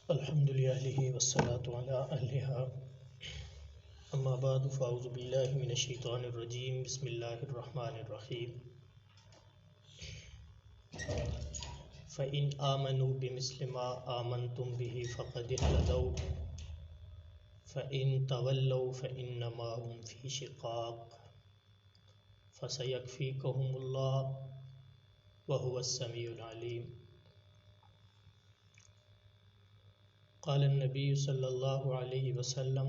الحمد للہ والصلاة علی اہلہا اما بعد فاعوذ باللہ من الشیطان الرجیم بسم اللہ الرحمن الرحیم فإن آمنوا بمثل ما آمنتم به فقد اهتدوا فإن تولوا فإنما هم في شقاق فسيكفيكهم الله وهو السميع العليم قال النبي صلی اللہ علیہ وسلم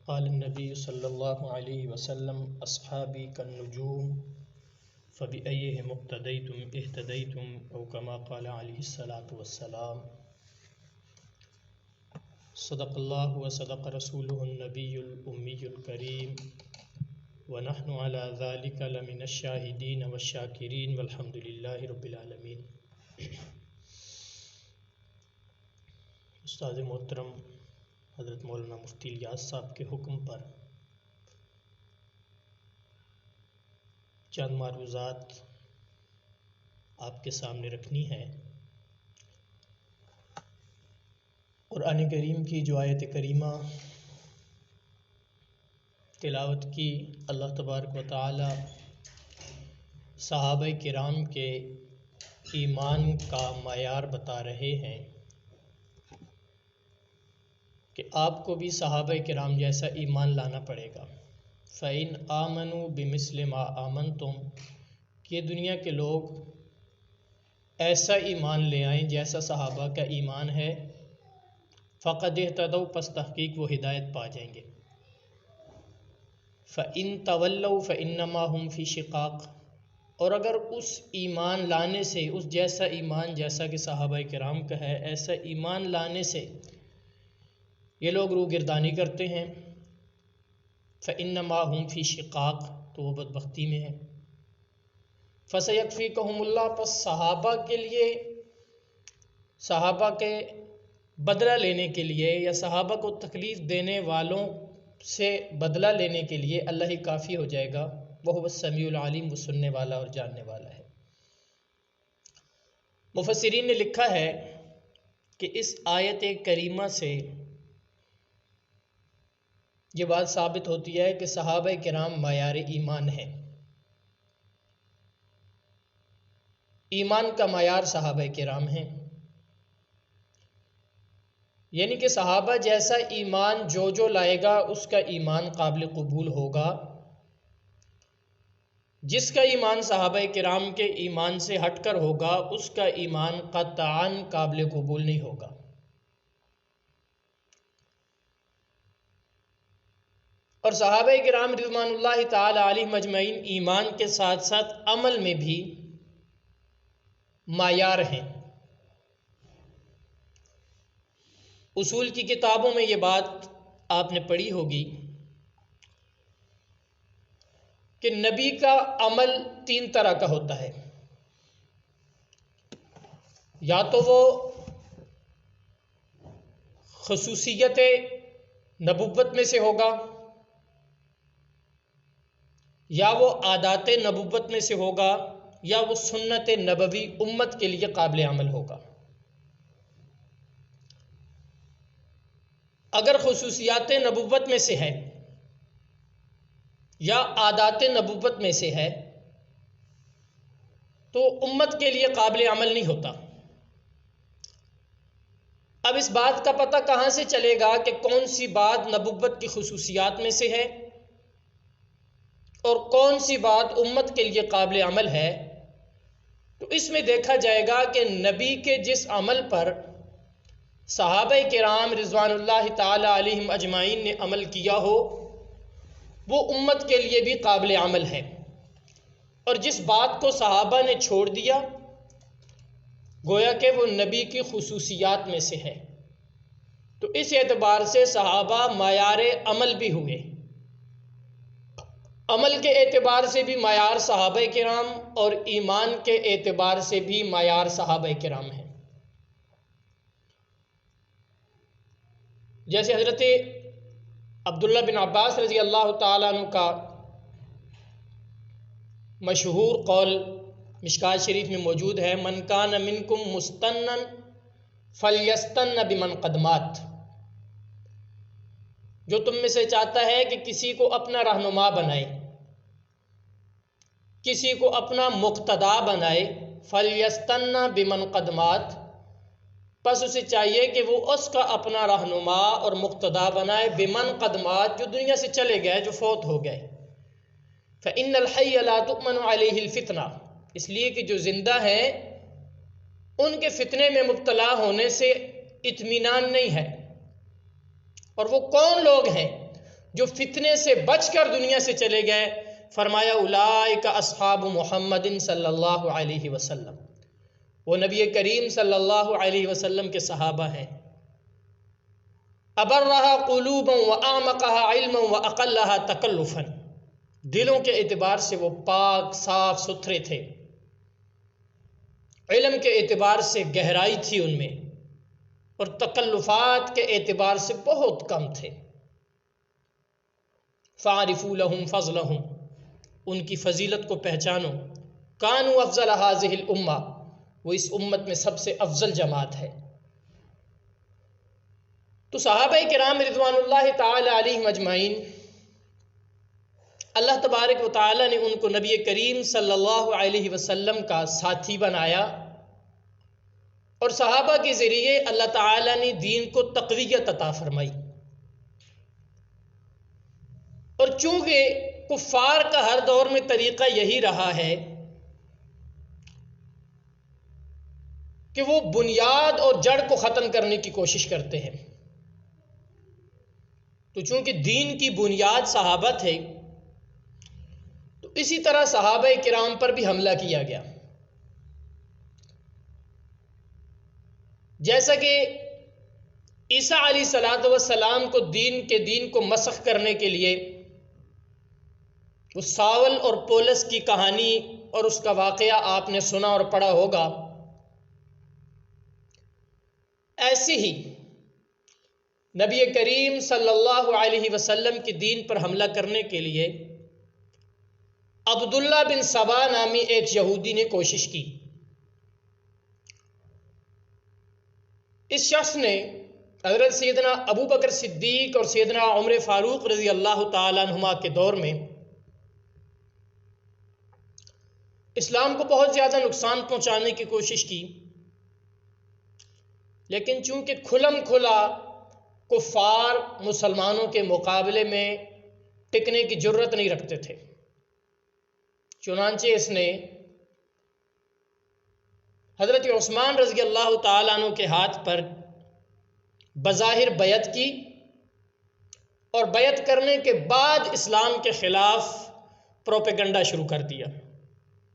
قال النبي صلی اللہ علیہ وسلم اصحابی كالنجوم فبأيهم اقتديتم اهتديتم او كما قال علیہ الصلاة والسلام صدق اللہ وصدق رسولہ النبی الأمی الکریم ونحن على ذلك لمن الشاہدین والشاکرین والحمد للہ رب العالمین۔ استاد محترم حضرت مولانا مفتی الیاس صاحب کے حکم پر چند معروضات آپ کے سامنے رکھنی ہے۔ قرآن کریم کی جو آیت کریمہ تلاوت کی، اللہ تبارک و تعالی صحابہ کرام کے ایمان کا معیار بتا رہے ہیں کہ آپ کو بھی صحابہ کرام جیسا ایمان لانا پڑے گا۔ فَإِنْ آمَنُوا بِمِثْلِ مَا آمَنْتُمْ، کہ دنیا کے لوگ ایسا ایمان لے آئیں جیسا صحابہ کا ایمان ہے، فَقَدْ اهْتَدَوْا، پس تحقیق وہ ہدایت پا جائیں گے۔ فَإِنْ تَوَلَّوْا فَإِنَّمَا هُمْ فِي شِقَاقٍ، اور اگر اس ایمان لانے سے، اس جیسا ایمان جیسا کہ صحابہ کرام کا ہے، ایسا ایمان لانے سے یہ لوگ روگردانی کرتے ہیں، فَإِنَّمَا هُمْ فِي شِقَاقٍ، تو وہ بدبختی میں ہیں۔ فَسَيَكْفِيكَهُمُ اللَّهُ، پس صحابہ کے لیے، صحابہ کے بدلہ لینے کے لیے یا صحابہ کو تکلیف دینے والوں سے بدلہ لینے کے لیے اللہ ہی کافی ہو جائے گا۔ وَهُوَ السَّمِيعُ الْعَلِيمُ، وہ سننے والا اور جاننے والا ہے۔ مفسرین نے لکھا ہے کہ اس آیت کریمہ سے یہ بات ثابت ہوتی ہے کہ صحابہ کرام معیار ایمان ہیں۔ ایمان کا معیار صحابہ کرام ہیں، یعنی کہ صحابہ جیسا ایمان جو لائے گا اس کا ایمان قابل قبول ہوگا۔ جس کا ایمان صحابہ کرام کے ایمان سے ہٹ کر ہوگا اس کا ایمان قطعاً قابل قبول نہیں ہوگا۔ اور صحابہ کرام رضوان اللہ تعالی علیہم اجمعین ایمان کے ساتھ ساتھ عمل میں بھی معیار ہیں۔ اصول کی کتابوں میں یہ بات آپ نے پڑھی ہوگی کہ نبی کا عمل تین طرح کا ہوتا ہے، یا تو وہ خصوصیت نبوت میں سے ہوگا، یا وہ عادات نبوت میں سے ہوگا، یا وہ سنت نبوی امت کے لیے قابل عمل ہوگا۔ اگر خصوصیات نبوت میں سے ہے یا عادات نبوت میں سے ہے تو امت کے لیے قابل عمل نہیں ہوتا۔ اب اس بات کا پتہ کہاں سے چلے گا کہ کون سی بات نبوت کی خصوصیات میں سے ہے اور کون سی بات امت کے لیے قابل عمل ہے؟ تو اس میں دیکھا جائے گا کہ نبی کے جس عمل پر صحابہ کرام رضوان اللہ تعالی علیہم اجمعین نے عمل کیا ہو وہ امت کے لیے بھی قابل عمل ہے، اور جس بات کو صحابہ نے چھوڑ دیا گویا کہ وہ نبی کی خصوصیات میں سے ہے۔ تو اس اعتبار سے صحابہ معیار عمل بھی ہوئے، عمل کے اعتبار سے بھی معیار صحابہ کرام اور ایمان کے اعتبار سے بھی معیار صحابہ کرام ہیں۔ جیسے حضرت عبداللہ بن عباس رضی اللہ تعالیٰ عنہ کا مشہور قول مشکات شریف میں موجود ہے، من کان منکم مستنن فلیستن بمن قد مات، جو تم میں سے چاہتا ہے کہ کسی کو اپنا رہنما بنائے، کسی کو اپنا مقتدا بنائے، فلیستن بمن قد مات، پس اسے چاہیے کہ وہ اس کا اپنا رہنما اور مقتدا بنائے، بمن قد مات، جو دنیا سے چلے گئے، جو فوت ہو گئے۔ فإن الحی لا تؤمن علیہ الفتنہ، اس لیے کہ جو زندہ ہیں ان کے فتنے میں مبتلا ہونے سے اطمینان نہیں ہے۔ اور وہ کون لوگ ہیں جو فتنے سے بچ کر دنیا سے چلے گئے؟ فرمایا اولئک اصحاب محمد صلی اللہ علیہ وسلم، وہ نبی کریم صلی اللہ علیہ وسلم کے صحابہ ہیں۔ ابرھا قلوبا واعمقھا علما واقلھا تکلفا، دلوں کے اعتبار سے وہ پاک صاف ستھرے تھے، علم کے اعتبار سے گہرائی تھی ان میں، اور تکلفات کے اعتبار سے بہت کم تھے۔ فاعرفوا لهم فضلهم، ان کی فضیلت کو پہچانو۔ کانوا افضل هذه الامہ، وہ اس امت میں سب سے افضل جماعت ہے۔ تو صحابہ کرام رضوان اللہ تعالی علیہم اجمعین، اللہ تبارک و تعالی نے ان کو نبی کریم صلی اللہ علیہ وسلم کا ساتھی بنایا، اور صحابہ کے ذریعے اللہ تعالی نے دین کو تقویت عطا فرمائی۔ اور چونکہ کفار کا ہر دور میں طریقہ یہی رہا ہے کہ وہ بنیاد اور جڑ کو ختم کرنے کی کوشش کرتے ہیں، تو چونکہ دین کی بنیاد صحابہ تھے، تو اسی طرح صحابہ کرام پر بھی حملہ کیا گیا۔ جیسا کہ عیسیٰ علیہ السلام کو دین کو مسخ کرنے کے لیے وہ ساول اور پولس کی کہانی اور اس کا واقعہ آپ نے سنا اور پڑھا ہوگا، ایسے ہی نبی کریم صلی اللہ علیہ وسلم کی دین پر حملہ کرنے کے لیے عبداللہ بن سبا نامی ایک یہودی نے کوشش کی۔ اس شخص نے حضرت سیدنا ابو بکر صدیق اور سیدنا عمر فاروق رضی اللہ تعالیٰ عنہما کے دور میں اسلام کو بہت زیادہ نقصان پہنچانے کی کوشش کی، لیکن چونکہ کھلم کھلا کفار مسلمانوں کے مقابلے میں ٹکنے کی جرت نہیں رکھتے تھے، چنانچہ اس نے حضرت عثمان رضی اللہ تعالیٰ عنہ کے ہاتھ پر بظاہر بیعت کی، اور بیعت کرنے کے بعد اسلام کے خلاف پروپیگنڈا شروع کر دیا۔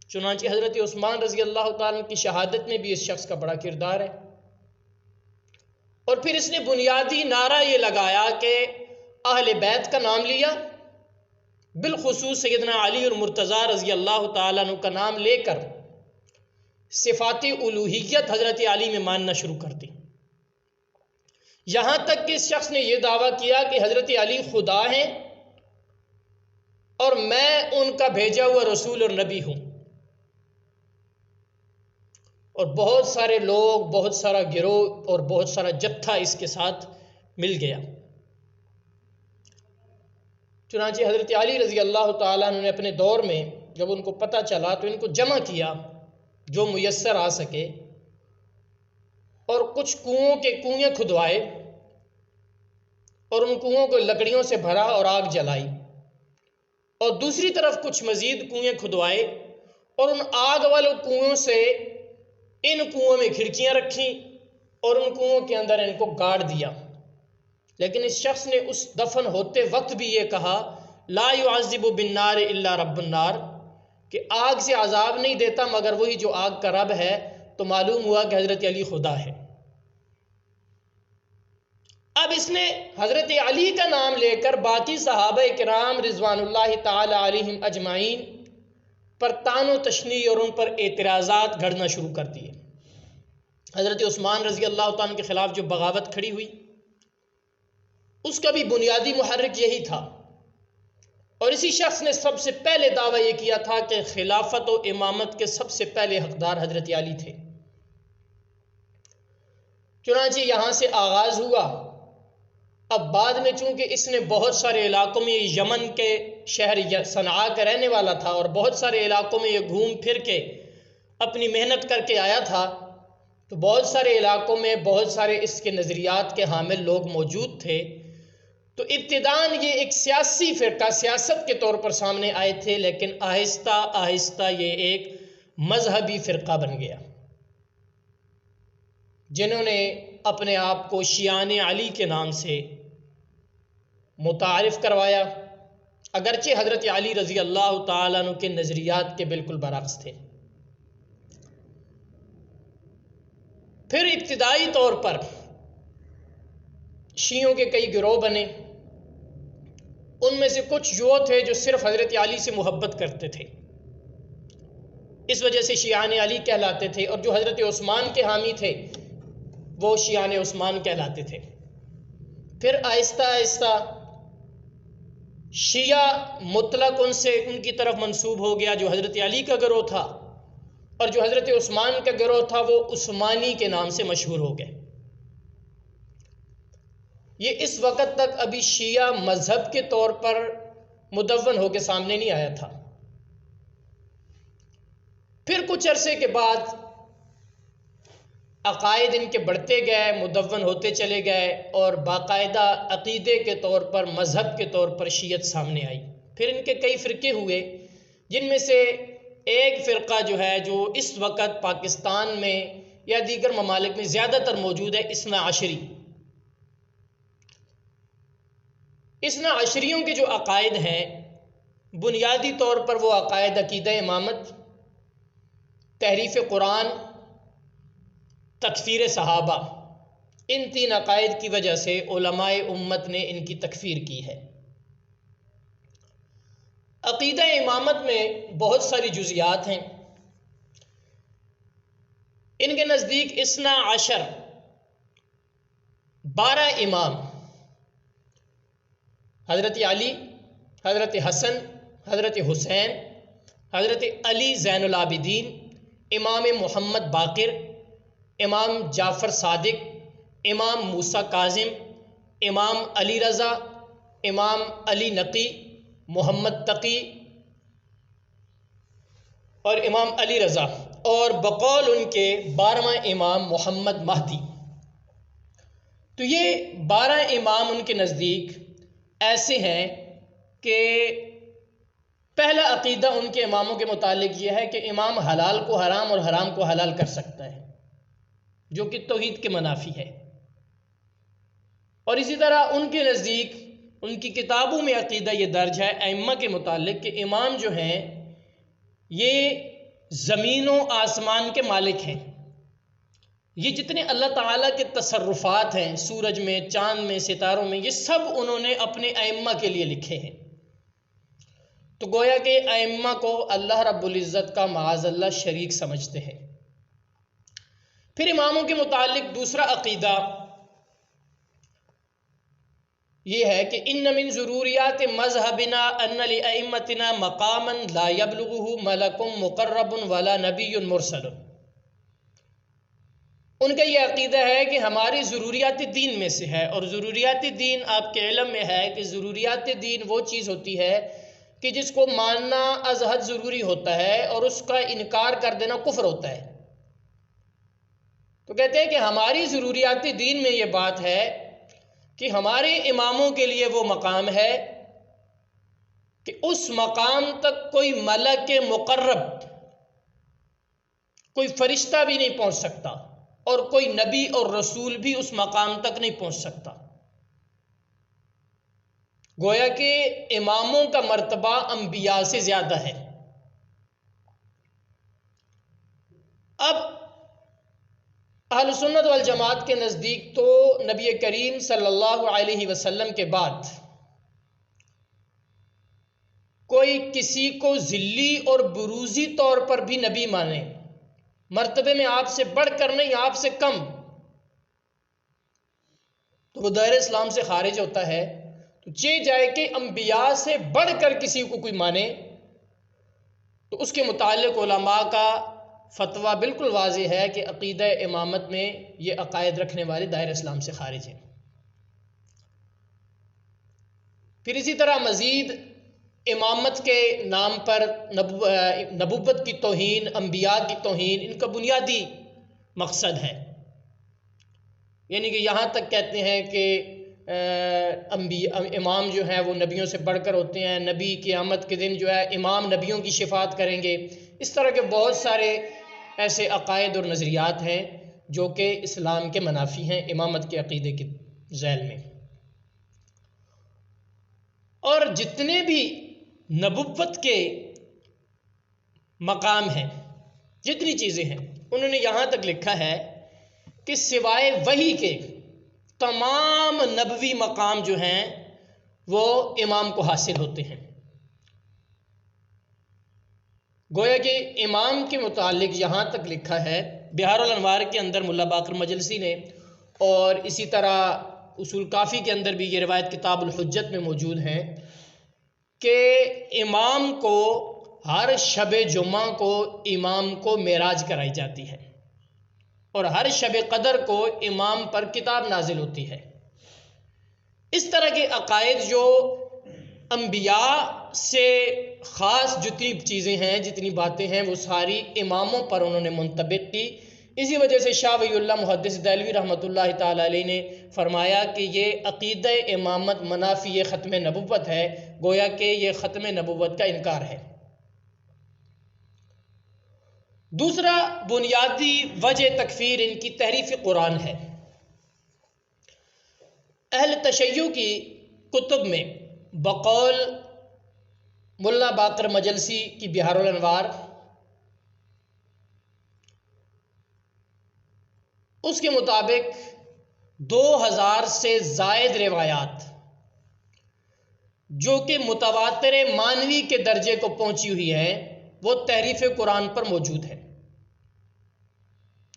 چنانچہ حضرت عثمان رضی اللہ تعالیٰ عنہ کی شہادت میں بھی اس شخص کا بڑا کردار ہے۔ اور پھر اس نے بنیادی نعرہ یہ لگایا کہ اہل بیت کا نام لیا، بالخصوص سیدنا علی المرتضیٰ رضی اللہ تعالیٰ عنہ کا نام لے کر صفات الوہیت حضرت علی میں ماننا شروع کر دی، یہاں تک کہ اس شخص نے یہ دعویٰ کیا کہ حضرت علی خدا ہیں اور میں ان کا بھیجا ہوا رسول اور نبی ہوں۔ اور بہت سارے لوگ، بہت سارا گروہ اور بہت سارا جتھا اس کے ساتھ مل گیا۔ چنانچہ حضرت علی رضی اللہ تعالیٰ عنہ نے اپنے دور میں جب ان کو پتہ چلا تو ان کو جمع کیا جو میسر آ سکے، اور کچھ کنویں کے کنویں کھدوائے اور ان کنووں کو لکڑیوں سے بھرا اور آگ جلائی، اور دوسری طرف کچھ مزید کنویں کھدوائے اور ان آگ والوں کنووں سے ان کنووں میں کھڑکیاں رکھیں اور ان کنووں کے اندر ان کو گاڑ دیا۔ لیکن اس شخص نے اس دفن ہوتے وقت بھی یہ کہا لا يعذب بالنار الا رب النار، کہ آگ سے عذاب نہیں دیتا مگر وہی جو آگ کا رب ہے۔ تو معلوم ہوا کہ حضرت علی خدا ہے۔ اب اس نے حضرت علی کا نام لے کر باقی صحابہ کرام رضوان اللہ تعالی علیہم اجمعین پر طعن و تشنیع اور ان پر اعتراضات گھڑنا شروع کر دیے۔ حضرت عثمان رضی اللہ تعالیٰ کے خلاف جو بغاوت کھڑی ہوئی، اس کا بھی بنیادی محرک یہی تھا، اور اسی شخص نے سب سے پہلے دعویٰ یہ کیا تھا کہ خلافت و امامت کے سب سے پہلے حقدار حضرت علی تھے۔ چنانچہ یہاں سے آغاز ہوا۔ اب بعد میں چونکہ اس نے بہت سارے علاقوں میں، یمن کے شہر صنعاء کا رہنے والا تھا اور بہت سارے علاقوں میں یہ گھوم پھر کے اپنی محنت کر کے آیا تھا، تو بہت سارے علاقوں میں بہت سارے اس کے نظریات کے حامل لوگ موجود تھے۔ تو ابتداً یہ ایک سیاسی فرقہ، سیاست کے طور پر سامنے آئے تھے، لیکن آہستہ آہستہ یہ ایک مذہبی فرقہ بن گیا، جنہوں نے اپنے آپ کو شیعان علی کے نام سے متعارف کروایا، اگرچہ حضرت علی رضی اللہ تعالیٰ عنہ کے نظریات کے بالکل برعکس تھے۔ پھر ابتدائی طور پر شیعوں کے کئی گروہ بنے، ان میں سے کچھ وہ تھے جو صرف حضرت علی سے محبت کرتے تھے، اس وجہ سے شیعان علی کہلاتے تھے، اور جو حضرت عثمان کے حامی تھے وہ شیعان عثمان کہلاتے تھے۔ پھر آہستہ آہستہ شیعہ مطلق ان کی طرف منسوب ہو گیا، جو حضرت علی کا گروہ تھا، اور جو حضرت عثمان کا گروہ تھا وہ عثمانی کے نام سے مشہور ہو گئے۔ یہ اس وقت تک ابھی شیعہ مذہب کے طور پر مدون ہو کے سامنے نہیں آیا تھا۔ پھر کچھ عرصے کے بعد عقائد ان کے بڑھتے گئے، مدون ہوتے چلے گئے، اور باقاعدہ عقیدے کے طور پر، مذہب کے طور پر شیعت سامنے آئی۔ پھر ان کے کئی فرقے ہوئے، جن میں سے ایک فرقہ جو ہے، جو اس وقت پاکستان میں یا دیگر ممالک میں زیادہ تر موجود ہے، اثنا عشری۔ اثنا عشریوں کے جو عقائد ہیں، بنیادی طور پر وہ عقائد عقیدہ امامت، تحریف قرآن، تکفیر صحابہ، ان تین عقائد کی وجہ سے علماء امت نے ان کی تکفیر کی ہے۔ عقیدہ امامت میں بہت ساری جزیات ہیں۔ ان کے نزدیک اثنا عشر 12 امام، حضرت علی، حضرت حسن، حضرت حسین، حضرت علی زین العابدین، امام محمد باقر، امام جعفر صادق، امام موسیٰ کاظم، امام علی رضا، امام علی نقی، محمد تقی اور امام علی رضا، اور بقول ان کے 12واں امام محمد مہدی۔ تو یہ 12 امام ان کے نزدیک ایسے ہیں کہ پہلا عقیدہ ان کے اماموں کے متعلق یہ ہے کہ امام حلال کو حرام اور حرام کو حلال کر سکتا ہے، جو کہ توحید کے منافی ہے۔ اور اسی طرح ان کے نزدیک، ان کی کتابوں میں عقیدہ یہ درج ہے ائمہ کے متعلق کہ امام جو ہیں یہ زمین و آسمان کے مالک ہیں۔ یہ جتنے اللہ تعالیٰ کے تصرفات ہیں، سورج میں، چاند میں، ستاروں میں، یہ سب انہوں نے اپنے ائمہ کے لیے لکھے ہیں۔ تو گویا کہ ائمہ کو اللہ رب العزت کا معاذ اللہ شریک سمجھتے ہیں۔ پھر اماموں کے متعلق دوسرا عقیدہ یہ ہے کہ ان من ضروریات مذہبنا ان لائمتنا مقاما لا یبلغہ ملک مقرب ولا نبی مرسل۔ ان کا یہ عقیدہ ہے کہ ہماری ضروریات دین میں سے ہے، اور ضروریات دین آپ کے علم میں ہے کہ ضروریات دین وہ چیز ہوتی ہے کہ جس کو ماننا از حد ضروری ہوتا ہے اور اس کا انکار کر دینا کفر ہوتا ہے۔ تو کہتے ہیں کہ ہماری ضروریات دین میں یہ بات ہے کہ ہمارے اماموں کے لیے وہ مقام ہے کہ اس مقام تک کوئی ملک مقرب، کوئی فرشتہ بھی نہیں پہنچ سکتا، اور کوئی نبی اور رسول بھی اس مقام تک نہیں پہنچ سکتا۔ گویا کہ اماموں کا مرتبہ انبیاء سے زیادہ ہے۔ اب اہل سنت والجماعت کے نزدیک تو نبی کریم صلی اللہ علیہ وسلم کے بعد کوئی کسی کو ذلی اور بروزی طور پر بھی نبی مانے، مرتبے میں آپ سے بڑھ کر نہیں، آپ سے کم، تو وہ دائرہ اسلام سے خارج ہوتا ہے۔ تو یہ جائے کہ انبیاء سے بڑھ کر کسی کو کوئی مانے تو اس کے متعلق علماء کا فتویٰ بالکل واضح ہے کہ عقیدہ امامت میں یہ عقائد رکھنے والے دائرہ اسلام سے خارج ہیں۔ پھر اسی طرح مزید امامت کے نام پر نبوت کی توہین، انبیاء کی توہین، ان کا بنیادی مقصد ہے۔ یعنی کہ یہاں تک کہتے ہیں کہ امام جو ہیں وہ نبیوں سے بڑھ کر ہوتے ہیں، نبی قیامت کے دن جو ہے امام نبیوں کی شفاعت کریں گے۔ اس طرح کے بہت سارے ایسے عقائد اور نظریات ہیں جو کہ اسلام کے منافی ہیں امامت کے عقیدے کے ذیل میں۔ اور جتنے بھی نبوت کے مقام ہیں، جتنی چیزیں ہیں، انہوں نے یہاں تک لکھا ہے کہ سوائے وحی کے تمام نبوی مقام جو ہیں وہ امام کو حاصل ہوتے ہیں۔ گویا کہ امام کے متعلق یہاں تک لکھا ہے بہار الانوار کے اندر ملا باقر مجلسی نے، اور اسی طرح اصول کافی کے اندر بھی یہ روایت کتاب الحجت میں موجود ہے کہ امام کو ہر شب جمعہ کو امام کو معراج کرائی جاتی ہے، اور ہر شب قدر کو امام پر کتاب نازل ہوتی ہے۔ اس طرح کے عقائد جو انبیاء سے خاص جتنی چیزیں ہیں، جتنی باتیں ہیں، وہ ساری اماموں پر انہوں نے منطبق کی۔ اسی وجہ سے شاہ ولی اللہ محدث دہلوی رحمۃ اللہ تعالی علیہ نے فرمایا کہ یہ عقیدہ امامت منافی ختم نبوت ہے، گویا کہ یہ ختم نبوت کا انکار ہے۔ دوسرا بنیادی وجہ تکفیر ان کی تحریف قرآن ہے۔ اہل تشیع کی کتب میں بقول ملا باقر مجلسی کی بہار الانوار، اس کے مطابق 2000 سے زائد روایات جو کہ متواتر مانوی کے درجے کو پہنچی ہوئی ہیں وہ تحریف قرآن پر موجود ہے۔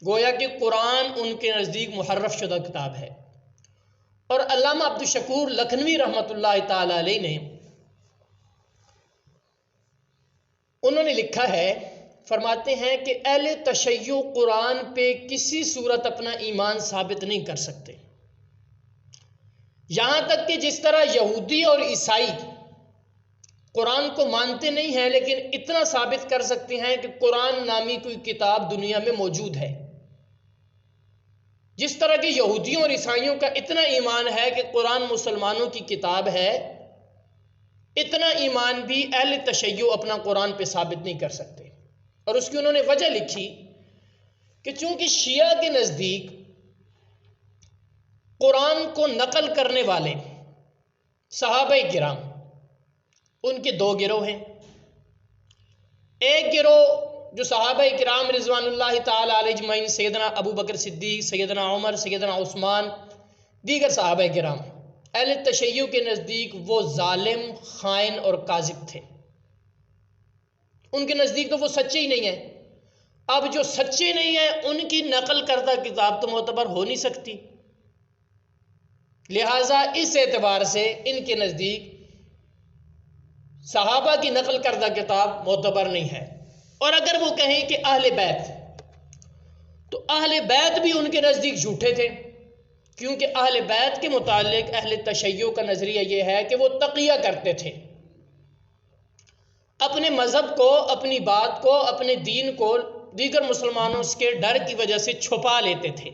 گویا کہ قرآن ان کے نزدیک محرف شدہ کتاب ہے۔ اور علامہ عبدالشکور لکھنوی رحمۃ اللہ تعالی علیہ نے انہوں نے لکھا ہے، فرماتے ہیں کہ اہل تشیع قرآن پہ کسی صورت اپنا ایمان ثابت نہیں کر سکتے، یہاں تک کہ جس طرح یہودی اور عیسائی قرآن کو مانتے نہیں ہیں لیکن اتنا ثابت کر سکتے ہیں کہ قرآن نامی کوئی کتاب دنیا میں موجود ہے، جس طرح کہ یہودیوں اور عیسائیوں کا اتنا ایمان ہے کہ قرآن مسلمانوں کی کتاب ہے، اتنا ایمان بھی اہل تشیع اپنا قرآن پہ ثابت نہیں کر سکتے۔ اور اس کی انہوں نے وجہ لکھی کہ چونکہ شیعہ کے نزدیک قرآن کو نقل کرنے والے صحابہ کرام ان کے دو گروہ ہیں۔ ایک گروہ جو صحابہ کرام رضوان اللہ تعالی علیہ اجمعین، سیدنا ابو بکر صدیق، سیدنا عمر، سیدنا عثمان، دیگر صحابہ کرام، اہل تشیع کے نزدیک وہ ظالم، خائن اور کاذب تھے، ان کے نزدیک تو وہ سچے ہی نہیں ہیں۔ اب جو سچے نہیں ہیں ان کی نقل کردہ کتاب تو معتبر ہو نہیں سکتی، لہٰذا اس اعتبار سے ان کے نزدیک صحابہ کی نقل کردہ کتاب معتبر نہیں ہے۔ اور اگر وہ کہیں کہ اہل بیت، تو اہل بیت بھی ان کے نزدیک جھوٹے تھے، کیونکہ اہل بیت کے متعلق اہل تشیع کا نظریہ یہ ہے کہ وہ تقیہ کرتے تھے، اپنے مذہب کو، اپنی بات کو، اپنے دین کو دیگر مسلمانوں کے ڈر کی وجہ سے چھپا لیتے تھے،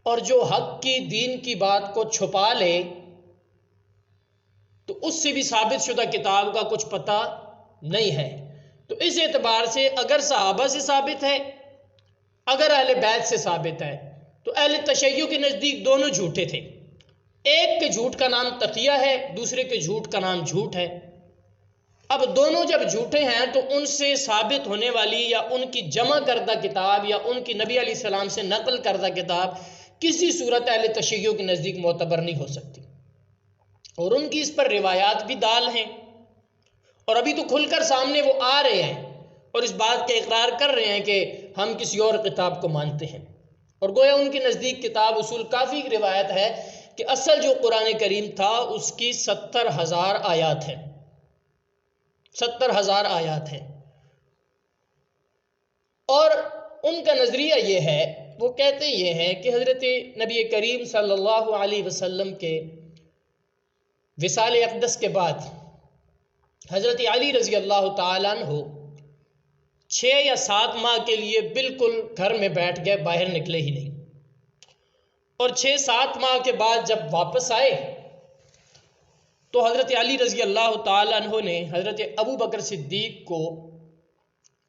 اور جو حق کی، دین کی بات کو چھپا لے تو اس سے بھی ثابت شدہ کتاب کا کچھ پتہ نہیں ہے۔ تو اس اعتبار سے اگر صحابہ سے ثابت ہے، اگر اہل بیت سے ثابت ہے، تو اہل تشیع کے نزدیک دونوں جھوٹے تھے۔ ایک کے جھوٹ کا نام تقیہ ہے، دوسرے کے جھوٹ کا نام جھوٹ ہے۔ اب دونوں جب جھوٹے ہیں تو ان سے ثابت ہونے والی یا ان کی جمع کردہ کتاب یا ان کی نبی علیہ السلام سے نقل کردہ کتاب کسی صورت اہل تشیع کے نزدیک معتبر نہیں ہو سکتی، اور ان کی اس پر روایات بھی دال ہیں، اور ابھی تو کھل کر سامنے وہ آ رہے ہیں اور اس بات کا اقرار کر رہے ہیں کہ ہم کسی اور کتاب کو مانتے ہیں۔ اور گویا ان کے نزدیک کتاب اصول کافی کی روایت ہے کہ اصل جو قرآن کریم تھا اس کی 70,000 آیات ہیں، 70,000 آیات ہیں۔ اور ان کا نظریہ یہ ہے، وہ کہتے یہ ہیں کہ حضرت نبی کریم صلی اللہ علیہ وسلم کے وصال اقدس کے بعد حضرت علی رضی اللہ تعالیٰ عنہ 6 یا 7 ماہ کے لیے بالکل گھر میں بیٹھ گئے، باہر نکلے ہی نہیں، اور 6-7 ماہ کے بعد جب واپس آئے تو حضرت علی رضی اللہ تعالیٰ عنہ نے حضرت ابو بکر صدیق کو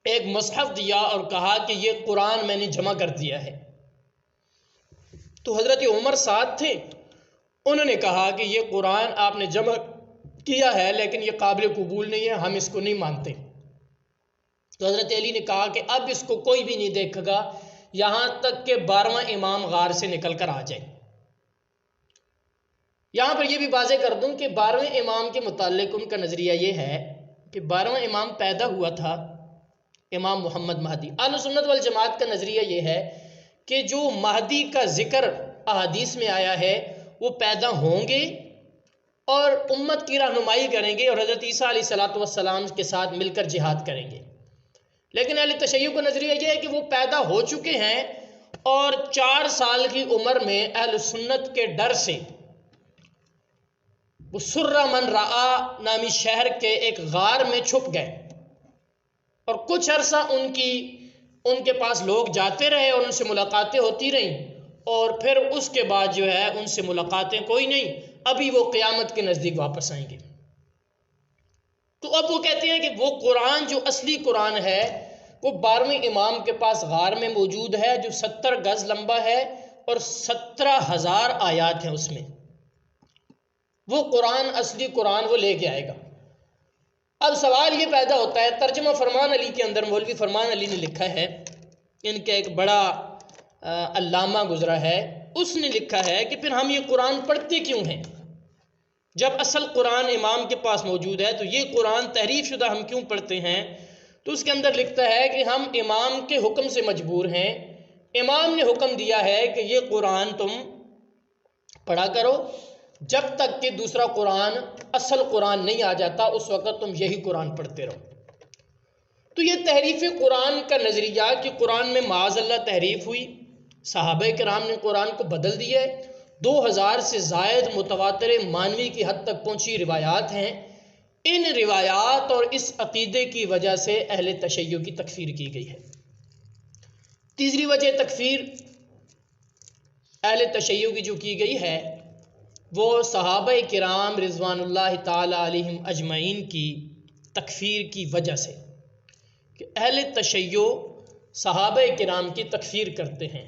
ایک مصحف دیا اور کہا کہ یہ قرآن میں نے جمع کر دیا ہے۔ تو حضرت عمر ساتھ تھے، انہوں نے کہا کہ یہ قرآن آپ نے جمع کیا ہے لیکن یہ قابل قبول نہیں ہے، ہم اس کو نہیں مانتے۔ تو حضرت علی نے کہا کہ اب اس کو کوئی بھی نہیں دیکھے گا یہاں تک کہ 12واں امام غار سے نکل کر آ جائے۔ یہاں پر یہ بھی واضح کر دوں کہ 12ویں امام کے متعلق ان کا نظریہ یہ ہے کہ 12واں امام پیدا ہوا تھا امام محمد مہدی۔ اہل سنت والجماعت کا نظریہ یہ ہے کہ جو مہدی کا ذکر احادیث میں آیا ہے وہ پیدا ہوں گے اور امت کی رہنمائی کریں گے اور حضرت عیسیٰ علیہ السلام کے ساتھ مل کر جہاد کریں گے۔ لیکن اہل تشیع کا نظریہ یہ ہے کہ وہ پیدا ہو چکے ہیں اور 4 سال کی عمر میں اہل سنت کے ڈر سے وہ سرہ من رعا نامی شہر کے ایک غار میں چھپ گئے، اور کچھ عرصہ ان کے پاس لوگ جاتے رہے اور ان سے ملاقاتیں ہوتی رہیں، اور پھر اس کے بعد جو ہے ان سے ملاقاتیں کوئی نہیں، ابھی وہ قیامت کے نزدیک واپس آئیں گے۔ تو اب وہ کہتے ہیں کہ وہ قرآن جو اصلی قرآن ہے وہ 12ویں امام کے پاس غار میں موجود ہے، جو 70 گز لمبا ہے اور 17,000 آیات ہیں اس میں۔ وہ قرآن اصلی قرآن وہ لے کے آئے گا۔ اب سوال یہ پیدا ہوتا ہے، ترجمہ فرمان علی کے اندر مولوی فرمان علی نے لکھا ہے، ان کا ایک بڑا علامہ گزرا ہے، اس نے لکھا ہے کہ پھر ہم یہ قرآن پڑھتے کیوں ہیں؟ جب اصل قرآن امام کے پاس موجود ہے تو یہ قرآن تحریف شدہ ہم کیوں پڑھتے ہیں؟ تو اس کے اندر لکھتا ہے کہ ہم امام کے حکم سے مجبور ہیں، امام نے حکم دیا ہے کہ یہ قرآن تم پڑھا کرو، جب تک کہ دوسرا قرآن اصل قرآن نہیں آ جاتا اس وقت تم یہی قرآن پڑھتے رہو۔ تو یہ تحریف قرآن کا نظریہ کہ قرآن میں معاذ اللہ تحریف ہوئی، صحابہ کرام نے قرآن کو بدل دیا، 2000 سے زائد متواتر مانوی کی حد تک پہنچی روایات ہیں، ان روایات اور اس عقیدے کی وجہ سے اہل تشیع کی تکفیر کی گئی ہے۔ تیسری وجہ تکفیر اہل تشیع کی جو کی گئی ہے وہ صحابہ کرام رضوان اللہ تعالی علیہم اجمعین کی تکفیر کی وجہ سے، کہ اہل تشیع صحابہ کرام کی تکفیر کرتے ہیں،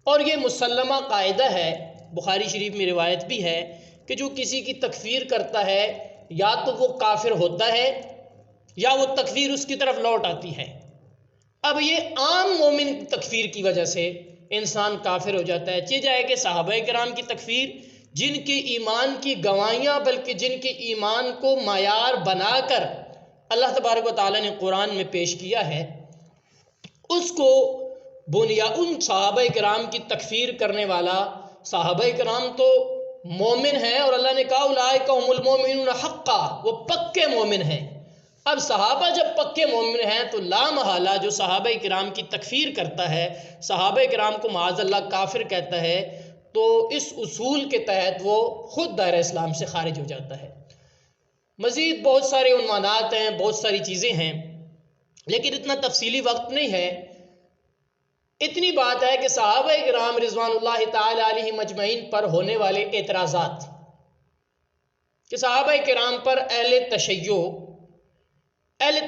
اور یہ مسلمہ قاعدہ ہے، بخاری شریف میں روایت بھی ہے کہ جو کسی کی تکفیر کرتا ہے یا تو وہ کافر ہوتا ہے یا وہ تکفیر اس کی طرف لوٹ آتی ہے۔ اب یہ عام مومن تکفیر کی وجہ سے انسان کافر ہو جاتا ہے، چاہے جائے کہ صحابہ کرام کی تکفیر جن کے ایمان کی گواہیاں بلکہ جن کے ایمان کو معیار بنا کر اللہ تبارک و تعالیٰ نے قرآن میں پیش کیا ہے، اس کو ان صحابہ کرام کی تکفیر کرنے والا، صحابہ کرام تو مومن ہیں اور اللہ نے کہا اولئک هم المؤمنون حقا، وہ پکے مومن ہیں۔ اب صحابہ جب پکے مومن ہیں تو لا محالہ جو صحابہ کرام کی تکفیر کرتا ہے، صحابہ کرام کو معاذ اللہ کافر کہتا ہے، تو اس اصول کے تحت وہ خود دائرہ اسلام سے خارج ہو جاتا ہے۔ مزید بہت سارے عنوانات ہیں، بہت ساری چیزیں ہیں، لیکن اتنا تفصیلی وقت نہیں ہے۔ اتنی بات ہے کہ صحابہ کرام رضوان اللہ تعالی علیہم اجمعین پر ہونے والے اعتراضات، کہ صحابہ کرام پر اہل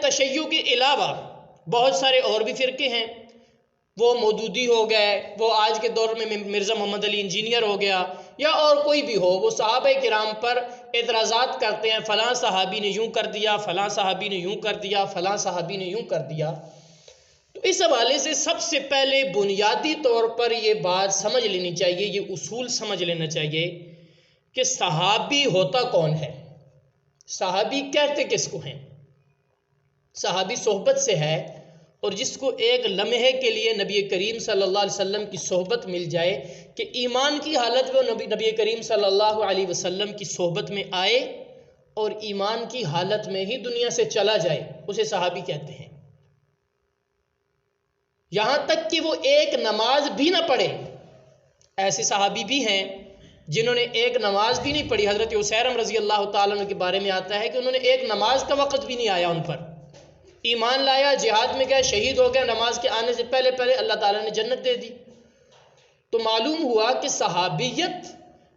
تشیع کے علاوہ بہت سارے اور بھی فرقے ہیں، وہ مودودی ہو گئے، وہ آج کے دور میں مرزا محمد علی انجینئر ہو گیا، یا اور کوئی بھی ہو، وہ صحابہ کرام پر اعتراضات کرتے ہیں، فلاں صحابی نے یوں کر دیا، فلاں صحابی نے یوں کر دیا، فلاں صحابی نے یوں کر دیا۔ تو اس حوالے سے سب سے پہلے بنیادی طور پر یہ بات سمجھ لینی چاہیے، یہ اصول سمجھ لینا چاہیے کہ صحابی ہوتا کون ہے، صحابی کہتے کس کو ہیں۔ صحابی صحبت سے ہے، اور جس کو ایک لمحے کے لیے نبی کریم صلی اللہ علیہ وسلم کی صحبت مل جائے کہ ایمان کی حالت میں نبی کریم صلی اللہ علیہ وسلم کی صحبت میں آئے اور ایمان کی حالت میں ہی دنیا سے چلا جائے، اسے صحابی کہتے ہیں۔ یہاں تک کہ وہ ایک نماز بھی نہ پڑھے، ایسے صحابی بھی ہیں جنہوں نے ایک نماز بھی نہیں پڑھی۔ حضرت عسیرم رضی اللہ تعالیٰ عنہ کے بارے میں آتا ہے کہ انہوں نے ایک نماز کا وقت بھی نہیں آیا ان پر، ایمان لایا، جہاد میں گئے، شہید ہو گئے، نماز کے آنے سے پہلے پہلے اللہ تعالیٰ نے جنت دے دی۔ تو معلوم ہوا کہ صحابیت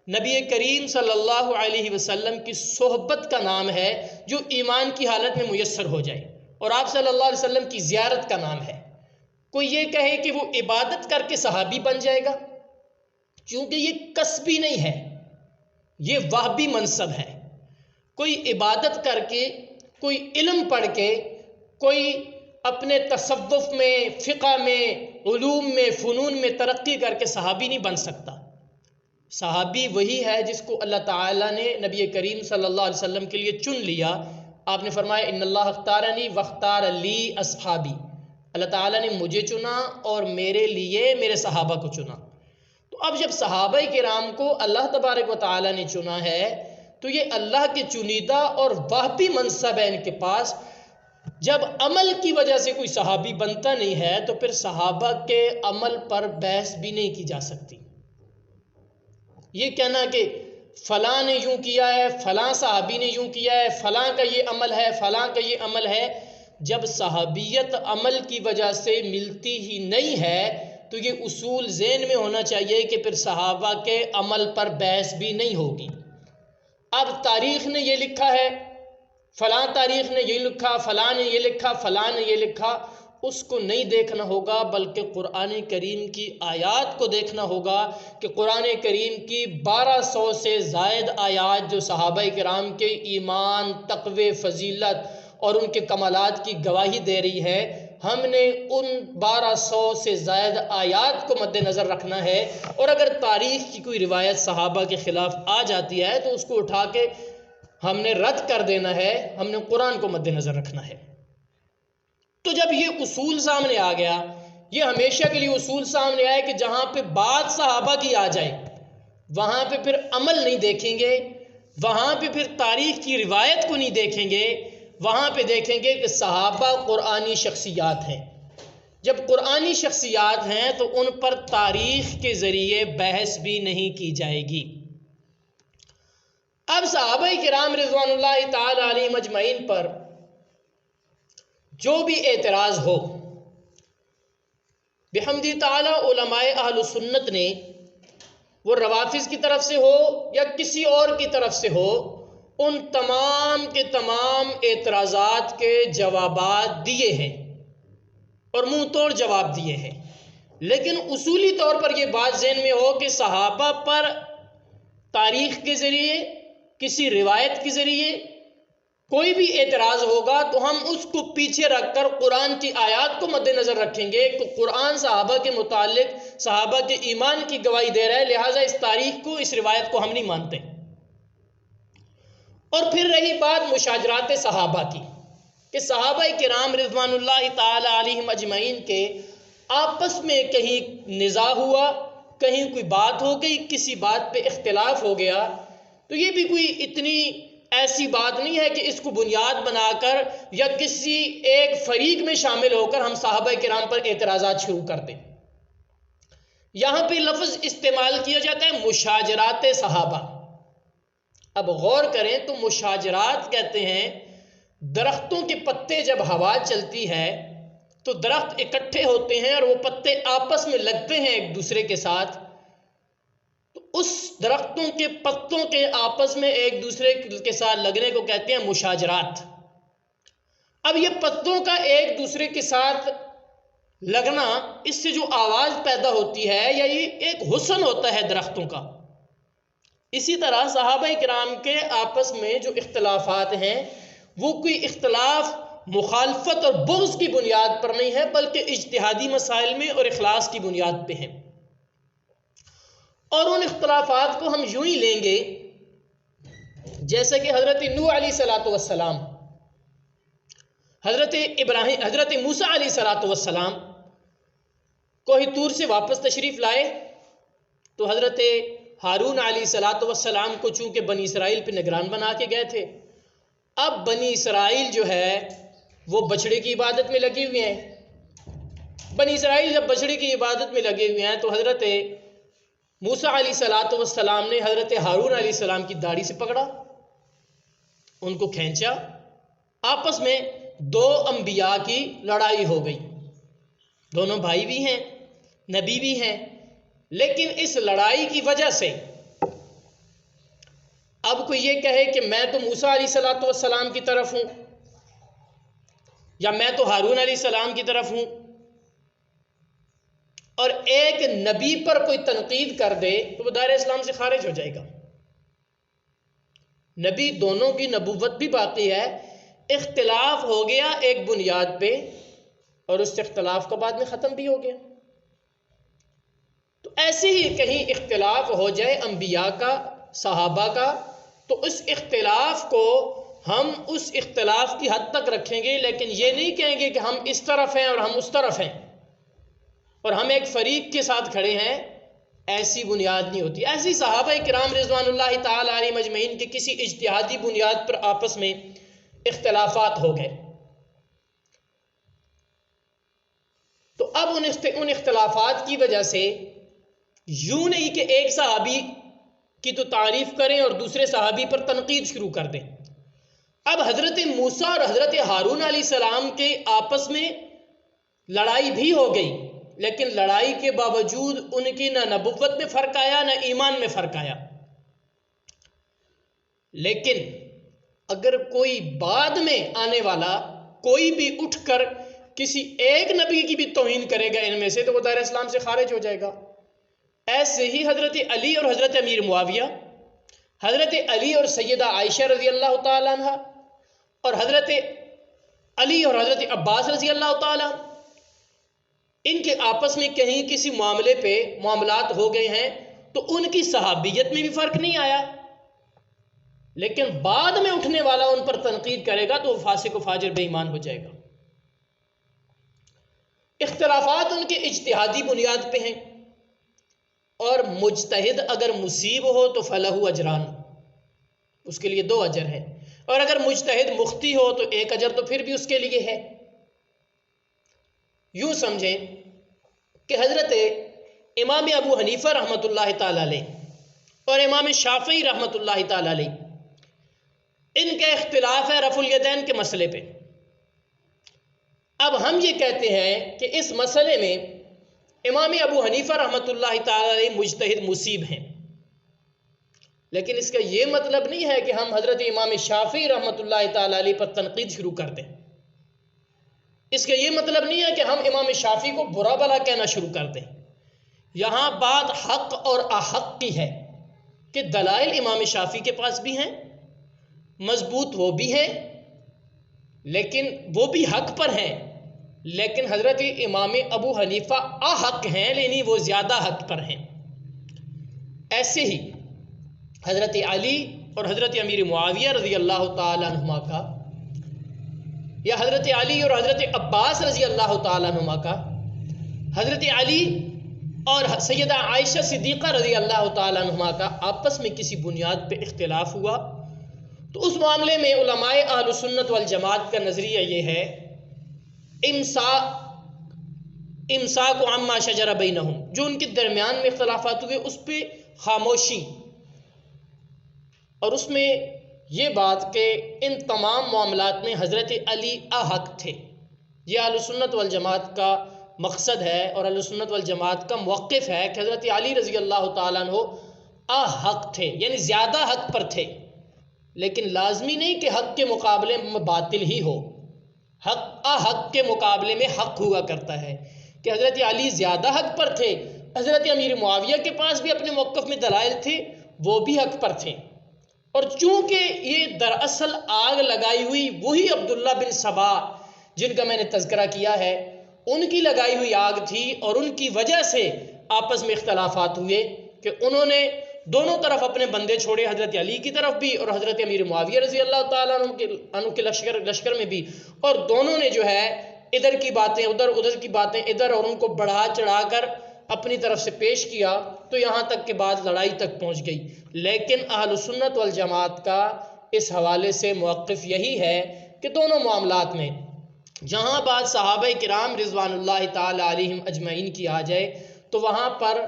نبی کریم صلی اللہ علیہ وسلم کی صحبت کا نام ہے جو ایمان کی حالت میں میسر ہو جائے، اور آپ صلی اللہ علیہ وسلم کی زیارت کا نام ہے۔ کوئی یہ کہے کہ وہ عبادت کر کے صحابی بن جائے گا، چونکہ یہ کسبی نہیں ہے، یہ وہبی منصب ہے۔ کوئی عبادت کر کے، کوئی علم پڑھ کے، کوئی اپنے تصوف میں، فقہ میں، علوم میں، فنون میں ترقی کر کے صحابی نہیں بن سکتا۔ صحابی وہی ہے جس کو اللہ تعالیٰ نے نبی کریم صلی اللہ علیہ وسلم کے لیے چن لیا۔ آپ نے فرمایا ان اللہ اختارنی واختار لی اصحابی، اللہ تعالیٰ نے مجھے چنا اور میرے لیے میرے صحابہ کو چنا۔ تو اب جب صحابہ کرام کو اللہ تبارک و تعالیٰ نے چنا ہے تو یہ اللہ کے چنیدہ اور وہبی منصب ہے ان کے پاس۔ جب عمل کی وجہ سے کوئی صحابی بنتا نہیں ہے تو پھر صحابہ کے عمل پر بحث بھی نہیں کی جا سکتی۔ یہ کہنا کہ فلاں نے یوں کیا ہے، فلاں صحابی نے یوں کیا ہے، فلاں کا یہ عمل ہے، فلاں کا یہ عمل ہے، جب صحابیت عمل کی وجہ سے ملتی ہی نہیں ہے تو یہ اصول ذہن میں ہونا چاہیے کہ پھر صحابہ کے عمل پر بحث بھی نہیں ہوگی۔ اب تاریخ نے یہ لکھا ہے، فلاں تاریخ نے یہ لکھا، فلاں نے یہ لکھا، فلاں نے یہ لکھا، اس کو نہیں دیکھنا ہوگا بلکہ قرآن کریم کی آیات کو دیکھنا ہوگا کہ قرآن کریم کی 1200 سے زائد آیات جو صحابہ کرام کے ایمان، تقوی، فضیلت اور ان کے کمالات کی گواہی دے رہی ہے، ہم نے ان 1200 سے زائد آیات کو مد نظر رکھنا ہے، اور اگر تاریخ کی کوئی روایت صحابہ کے خلاف آ جاتی ہے تو اس کو اٹھا کے ہم نے رد کر دینا ہے، ہم نے قرآن کو مد نظر رکھنا ہے۔ تو جب یہ اصول سامنے آ گیا، یہ ہمیشہ کے لیے اصول سامنے آئے کہ جہاں پہ بات صحابہ کی آ جائے وہاں پہ پھر عمل نہیں دیکھیں گے، وہاں پہ پھر تاریخ کی روایت کو نہیں دیکھیں گے، وہاں پہ دیکھیں گے کہ صحابہ قرآنی شخصیات ہیں۔ جب قرآنی شخصیات ہیں تو ان پر تاریخ کے ذریعے بحث بھی نہیں کی جائے گی۔ اب صحابہ کرام رضوان اللہ تعالی علیہم اجمعین پر جو بھی اعتراض ہو، بحمد تعالی علماء اہل سنت نے، وہ روافض کی طرف سے ہو یا کسی اور کی طرف سے ہو، ان تمام کے تمام اعتراضات کے جوابات دیے ہیں اور منہ توڑ جواب دیے ہیں۔ لیکن اصولی طور پر یہ بات ذہن میں ہو کہ صحابہ پر تاریخ کے ذریعے، کسی روایت کے ذریعے کوئی بھی اعتراض ہوگا تو ہم اس کو پیچھے رکھ کر قرآن کی آیات کو مد نظر رکھیں گے کہ قرآن صحابہ کے متعلق، صحابہ کے ایمان کی گواہی دے رہا ہے، لہٰذا اس تاریخ کو، اس روایت کو ہم نہیں مانتے۔ اور پھر رہی بات مشاجرات صحابہ کی کہ صحابہ کرام رضوان اللہ تعالی علیہم اجمعین کے آپس میں کہیں نزاع ہوا، کہیں کوئی بات ہو گئی، کسی بات پہ اختلاف ہو گیا، تو یہ بھی کوئی اتنی ایسی بات نہیں ہے کہ اس کو بنیاد بنا کر یا کسی ایک فریق میں شامل ہو کر ہم صحابہ کرام پر اعتراضات شروع کر دیں۔ یہاں پہ لفظ استعمال کیا جاتا ہے مشاجرات صحابہ۔ اب غور کریں تو مشاجرات کہتے ہیں درختوں کے پتے جب ہوا چلتی ہے تو درخت اکٹھے ہوتے ہیں اور وہ پتے آپس میں لگتے ہیں ایک دوسرے کے ساتھ، تو اس درختوں کے پتوں کے آپس میں ایک دوسرے کے ساتھ لگنے کو کہتے ہیں مشاجرات۔ اب یہ پتوں کا ایک دوسرے کے ساتھ لگنا، اس سے جو آواز پیدا ہوتی ہے یا یہ ایک حسن ہوتا ہے درختوں کا، اسی طرح صحابہ کرام کے آپس میں جو اختلافات ہیں وہ کوئی اختلاف مخالفت اور بغض کی بنیاد پر نہیں ہے بلکہ اجتہادی مسائل میں اور اخلاص کی بنیاد پہ ہیں۔ اور ان اختلافات کو ہم یوں ہی لیں گے جیسے کہ حضرت نوح علیہ السلام حضرت موسیٰ علیہ السلام کوہ طور سے واپس تشریف لائے تو حضرت ہارون علیہ السلام کو چونکہ بنی اسرائیل پہ نگران بنا کے گئے تھے، اب بنی اسرائیل جو ہے وہ بچڑے کی عبادت میں لگے ہوئے ہیں۔ بنی اسرائیل جب بچڑے کی عبادت میں لگے ہوئے ہیں تو حضرت موسیٰ علیہ السلام نے حضرت ہارون علیہ السلام کی داڑھی سے پکڑا، ان کو کھینچا، آپس میں دو انبیاء کی لڑائی ہو گئی۔ دونوں بھائی بھی ہیں، نبی بھی ہیں، لیکن اس لڑائی کی وجہ سے اب کوئی یہ کہے کہ میں تو موسیٰ علیہ السلام کی طرف ہوں یا میں تو ہارون علیہ السلام کی طرف ہوں، اور ایک نبی پر کوئی تنقید کر دے تو وہ دائرہ اسلام سے خارج ہو جائے گا۔ نبی دونوں کی نبوت بھی باقی ہے، اختلاف ہو گیا ایک بنیاد پہ اور اس اختلاف کا بعد میں ختم بھی ہو گیا۔ تو ایسے ہی کہیں اختلاف ہو جائے انبیاء کا، صحابہ کا، تو اس اختلاف کو ہم اس اختلاف کی حد تک رکھیں گے، لیکن یہ نہیں کہیں گے کہ ہم اس طرف ہیں اور ہم اس طرف ہیں اور ہم ایک فریق کے ساتھ کھڑے ہیں۔ ایسی بنیاد نہیں ہوتی۔ ایسی صحابہ کرام رضوان اللہ تعالی علیہم اجمعین کے کسی اجتہادی بنیاد پر آپس میں اختلافات ہو گئے تو اب ان اختلافات کی وجہ سے یوں نہیں کہ ایک صحابی کی تو تعریف کریں اور دوسرے صحابی پر تنقید شروع کر دیں۔ اب حضرت موسیٰ اور حضرت ہارون علیہ السلام کے آپس میں لڑائی بھی ہو گئی، لیکن لڑائی کے باوجود ان کی نہ نبوت میں فرق آیا نہ ایمان میں فرق آیا۔ لیکن اگر کوئی بعد میں آنے والا کوئی بھی اٹھ کر کسی ایک نبی کی بھی توہین کرے گا ان میں سے تو وہ دائرہ اسلام سے خارج ہو جائے گا۔ ایسے ہی حضرت علی اور حضرت امیر معاویہ، حضرت علی اور سیدہ عائشہ رضی اللہ تعالیٰ عنہ، اور حضرت علی اور حضرت عباس رضی اللہ تعالیٰ، ان کے آپس میں کہیں کسی معاملے پہ معاملات ہو گئے ہیں تو ان کی صحابیت میں بھی فرق نہیں آیا، لیکن بعد میں اٹھنے والا ان پر تنقید کرے گا تو وہ فاسق و فاجر بے ایمان ہو جائے گا۔ اختلافات ان کے اجتہادی بنیاد پہ ہیں، اور مجتہد اگر مصیب ہو تو فلہ اجران، اس کے لیے 2 اجر ہیں، اور اگر مجتہد مخطی ہو تو 1 اجر تو پھر بھی اس کے لیے ہے۔ یوں سمجھیں کہ حضرت امام ابو حنیفہ رحمۃ اللہ تعالی علیہ اور امام شافعی رحمۃ اللہ تعالی علیہ، ان کا اختلاف ہے رفع الیدین کے مسئلے پہ۔ اب ہم یہ کہتے ہیں کہ اس مسئلے میں امام ابو حنیفہ رحمۃ اللہ تعالی علیہ مجتہد مصیب ہیں، لیکن اس کا یہ مطلب نہیں ہے کہ ہم حضرت امام شافعی رحمۃ اللہ تعالی علیہ پر تنقید شروع کر دیں۔ اس کا یہ مطلب نہیں ہے کہ ہم امام شافعی کو برا بھلا کہنا شروع کر دیں۔ یہاں بات حق اور احق کی ہے کہ دلائل امام شافعی کے پاس بھی ہیں، مضبوط وہ بھی ہیں، لیکن وہ بھی حق پر ہیں، لیکن حضرت امام ابو حنیفہ احق ہیں، یعنی وہ زیادہ حق پر ہیں۔ ایسے ہی حضرت علی اور حضرت امیر معاویہ رضی اللہ تعالیٰ عنہما کا، یا حضرت علی اور حضرت عباس رضی اللہ تعالیٰ عنہما کا، حضرت علی اور سیدہ عائشہ صدیقہ رضی اللہ تعالیٰ عنہما کا آپس میں کسی بنیاد پہ اختلاف ہوا تو اس معاملے میں علماء اہل سنت والجماعت کا نظریہ یہ ہے امساک عما شجر بینہم، جو ان کے درمیان میں اختلافات ہوئے اس پہ خاموشی، اور اس میں یہ بات کہ ان تمام معاملات میں حضرت علی احق تھے۔ یہ اہل سنت والجماعت کا مقصد ہے اور اہل سنت والجماعت کا موقف ہے کہ حضرت علی رضی اللہ تعالیٰ عنہ احق تھے، یعنی زیادہ حق پر تھے، لیکن لازمی نہیں کہ حق کے مقابلے میں باطل ہی ہو۔ حق احق کے مقابلے میں حق ہوا کرتا ہے کہ حضرت علی زیادہ حق پر تھے، حضرت امیر معاویہ کے پاس بھی اپنے موقف میں دلائل تھے، وہ بھی حق پر تھے، اور چونکہ یہ دراصل آگ لگائی ہوئی وہی عبداللہ بن سبا جن کا میں نے تذکرہ کیا ہے، ان کی لگائی ہوئی آگ تھی، اور ان کی وجہ سے آپس میں اختلافات ہوئے کہ انہوں نے دونوں طرف اپنے بندے چھوڑے، حضرت علی کی طرف بھی اور حضرت امیر معاویہ رضی اللہ تعالیٰ عنہ کے لشکر میں بھی، اور دونوں نے جو ہے ادھر کی باتیں ادھر، ادھر کی باتیں ادھر، اور ان کو بڑھا چڑھا کر اپنی طرف سے پیش کیا، تو یہاں تک کہ بات لڑائی تک پہنچ گئی۔ لیکن اہل سنت والجماعت کا اس حوالے سے موقف یہی ہے کہ دونوں معاملات میں جہاں بات صحابہ کرام رضوان اللہ تعالی علیہم اجمعین کی آ جائے تو وہاں پر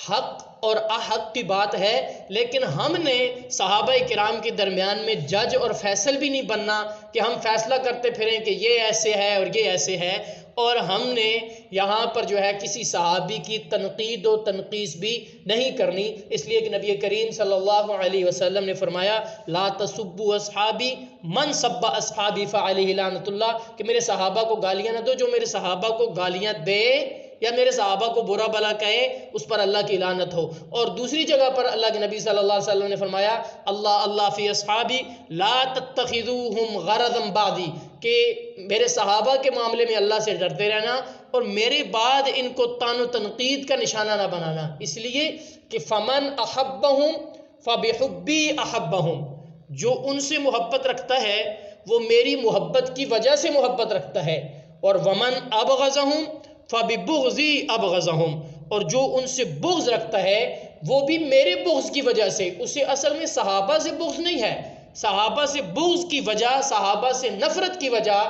حق اور احق کی بات ہے، لیکن ہم نے صحابہ کرام کے درمیان میں جج اور فیصل بھی نہیں بننا کہ ہم فیصلہ کرتے پھریں کہ یہ ایسے ہے اور یہ ایسے ہے، اور ہم نے یہاں پر جو ہے کسی صحابی کی تنقید و تنقیص بھی نہیں کرنی، اس لیے کہ نبی کریم صلی اللہ علیہ وسلم نے فرمایا لا تسبوا اصحابی من سب اصحابی فعلیہ لعنت اللہ، کہ میرے صحابہ کو گالیاں نہ دو، جو میرے صحابہ کو گالیاں دے یا میرے صحابہ کو برا بلا کہے اس پر اللہ کی لعنت ہو۔ اور دوسری جگہ پر اللہ کے نبی صلی اللہ علیہ وسلم نے فرمایا اللہ فی اصحابی لا تتخذوہم غرضا بعدی، کہ میرے صحابہ کے معاملے میں اللہ سے ڈرتے رہنا اور میرے بعد ان کو طعن و تنقید کا نشانہ نہ بنانا، اس لیے کہ فمن احبہم فبحبی احبہم، جو ان سے محبت رکھتا ہے وہ میری محبت کی وجہ سے محبت رکھتا ہے، اور ومن ابغضہم فببغضی ابغضہم، اور جو ان سے بغض رکھتا ہے وہ بھی میرے بغض کی وجہ سے، اسے اصل میں صحابہ سے بغض نہیں ہے، صحابہ سے بغض کی وجہ، صحابہ سے نفرت کی وجہ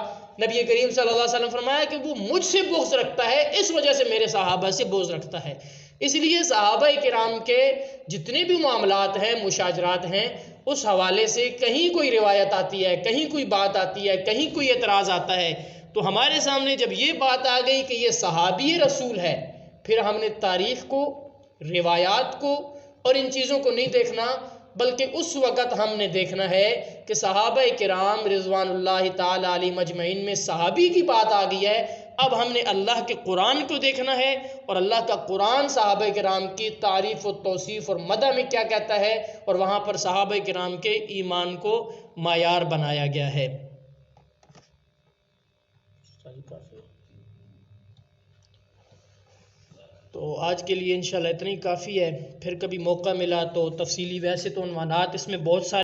نبی کریم صلی اللہ علیہ وسلم فرمایا کہ وہ مجھ سے بغض رکھتا ہے، اس وجہ سے میرے صحابہ سے بغض رکھتا ہے۔ اس لیے صحابہ کرام کے جتنے بھی معاملات ہیں، مشاجرات ہیں، اس حوالے سے کہیں کوئی روایت آتی ہے، کہیں کوئی بات آتی ہے، کہیں کوئی اعتراض آتا ہے، تو ہمارے سامنے جب یہ بات آ گئی کہ یہ صحابی رسول ہے، پھر ہم نے تاریخ کو، روایات کو اور ان چیزوں کو نہیں دیکھنا، بلکہ اس وقت ہم نے دیکھنا ہے کہ صحابہ کرام رضوان اللہ تعالی علیہم اجمعین میں صحابی کی بات آ گئی ہے، اب ہم نے اللہ کے قرآن کو دیکھنا ہے، اور اللہ کا قرآن صحابہ کرام کی تعریف و توصیف اور مدح میں کیا کہتا ہے، اور وہاں پر صحابہ کرام کے ایمان کو معیار بنایا گیا ہے۔ تو آج کے لیے انشاءاللہ اتنا ہی کافی ہے، پھر کبھی موقع ملا تو تفصیلی، ویسے تو عنوانات اس میں بہت سارے